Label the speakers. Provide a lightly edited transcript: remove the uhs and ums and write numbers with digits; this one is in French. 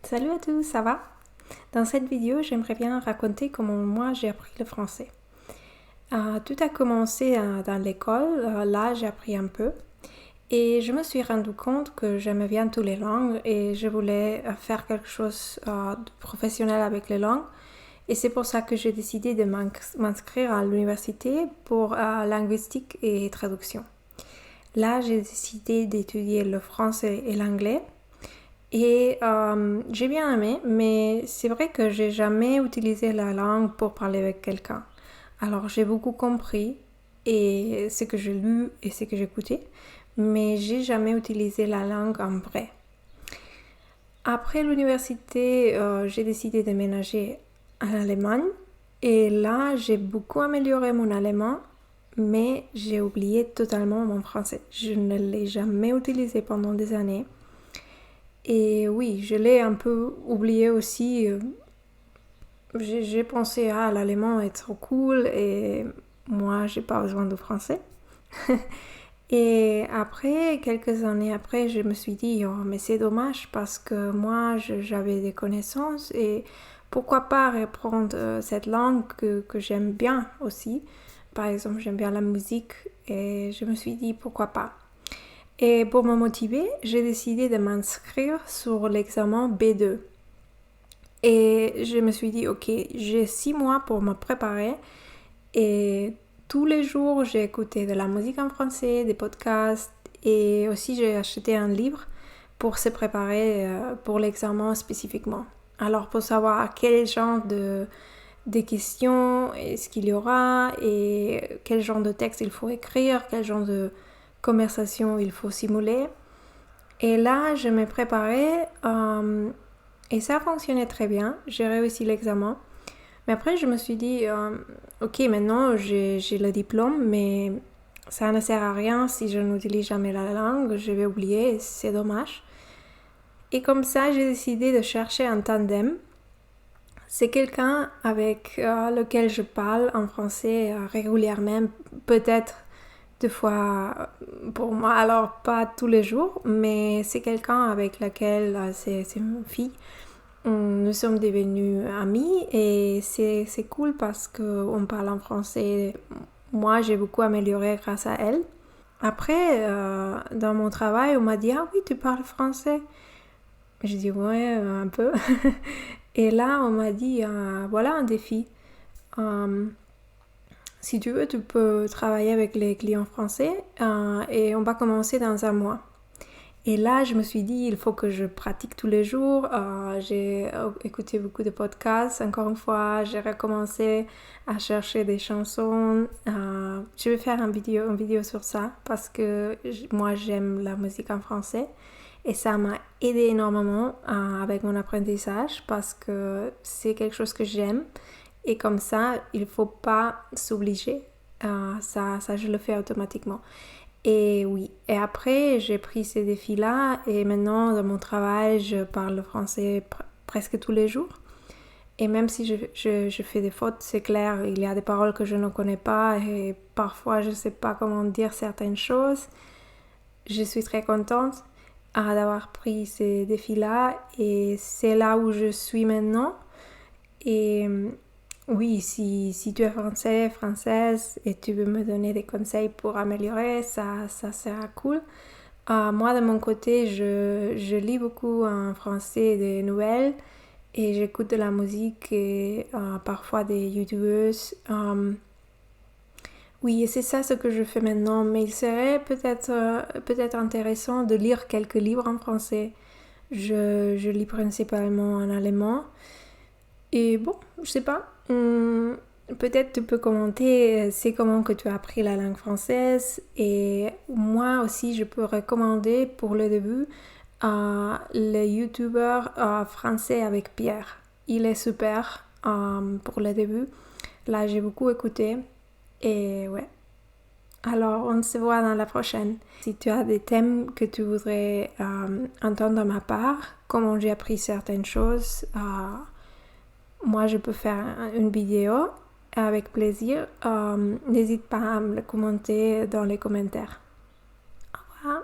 Speaker 1: Salut à tous, ça va? Dans cette vidéo, j'aimerais bien raconter comment moi j'ai appris le français. Tout a commencé dans l'école, là j'ai appris un peu et je me suis rendu compte que j'aimais bien toutes les langues et je voulais faire quelque chose de professionnel avec les langues. Et c'est pour ça que j'ai décidé de m'inscrire à l'université pour linguistique et traduction. Là, j'ai décidé d'étudier le français et l'anglais. Et j'ai bien aimé, mais c'est vrai que j'ai jamais utilisé la langue pour parler avec quelqu'un. Alors j'ai beaucoup compris et ce que j'ai lu et ce que j'ai écouté, mais j'ai jamais utilisé la langue en vrai. Après l'université, j'ai décidé de déménager en Allemagne et là j'ai beaucoup amélioré mon allemand, mais j'ai oublié totalement mon français. Je ne l'ai jamais utilisé pendant des années. Et oui, je l'ai un peu oublié aussi. J'ai pensé, l'allemand est trop cool et moi, j'ai pas besoin de français. Et après, quelques années après, je me suis dit, oh, mais c'est dommage parce que moi, j'avais des connaissances et pourquoi pas reprendre cette langue que j'aime bien aussi. Par exemple, j'aime bien la musique et je me suis dit, pourquoi pas. Et pour me motiver, j'ai décidé de m'inscrire sur l'examen B2. Et je me suis dit, ok, j'ai 6 mois pour me préparer. Et tous les jours, j'ai écouté de la musique en français, des podcasts. Et aussi, j'ai acheté un livre pour se préparer pour l'examen spécifiquement. Alors, pour savoir quel genre de questions est-ce qu'il y aura et quel genre de texte il faut écrire, quel genre de conversation il faut simuler. Et là, je me préparais et ça fonctionnait très bien. J'ai réussi l'examen. Mais après, je me suis dit, ok, maintenant j'ai le diplôme, mais ça ne sert à rien si je n'utilise jamais la langue. Je vais oublier, c'est dommage. Et comme ça, j'ai décidé de chercher un tandem. C'est quelqu'un avec lequel je parle en français régulièrement, peut-être 2 fois pour moi, alors pas tous les jours, mais c'est quelqu'un avec lequel c'est une fille. Nous sommes devenus amis et c'est cool parce qu'on parle en français. Moi, j'ai beaucoup amélioré grâce à elle. Après, dans mon travail, on m'a dit, ah oui, tu parles français. J'ai dit, ouais, un peu. Et là, on m'a dit, voilà un défi. Euh, Si tu veux, tu peux travailler avec les clients français et on va commencer dans un mois. Et là, je me suis dit, il faut que je pratique tous les jours. J'ai écouté beaucoup de podcasts. Encore une fois, j'ai recommencé à chercher des chansons. Je vais faire une vidéo sur ça parce que moi, j'aime la musique en français. Et ça m'a aidé énormément avec mon apprentissage parce que c'est quelque chose que j'aime. Et comme ça, il ne faut pas s'obliger. Ça, je le fais automatiquement. Et oui, et après, j'ai pris ces défis-là et maintenant, dans mon travail, je parle français presque tous les jours. Et même si je fais des fautes, c'est clair, il y a des paroles que je ne connais pas et parfois, je ne sais pas comment dire certaines choses. Je suis très contente d'avoir pris ces défis-là et c'est là où je suis maintenant. Et oui, si tu es français, française et tu veux me donner des conseils pour améliorer, ça sera cool. Moi, de mon côté, je lis beaucoup en français des nouvelles et j'écoute de la musique et parfois des youtubeuses. Oui, et c'est ça ce que je fais maintenant, mais il serait peut-être intéressant de lire quelques livres en français. Je lis principalement en allemand. Et bon, je sais pas. Peut-être tu peux commenter c'est comment que tu as appris la langue française. Et moi aussi, je peux recommander pour le début le youtubeur français avec Pierre. Il est super pour le début. Là, j'ai beaucoup écouté. Et ouais. Alors, on se voit dans la prochaine. Si tu as des thèmes que tu voudrais entendre de ma part, comment j'ai appris certaines choses, moi, je peux faire une vidéo avec plaisir. N'hésite pas à me le commenter dans les commentaires. Au revoir.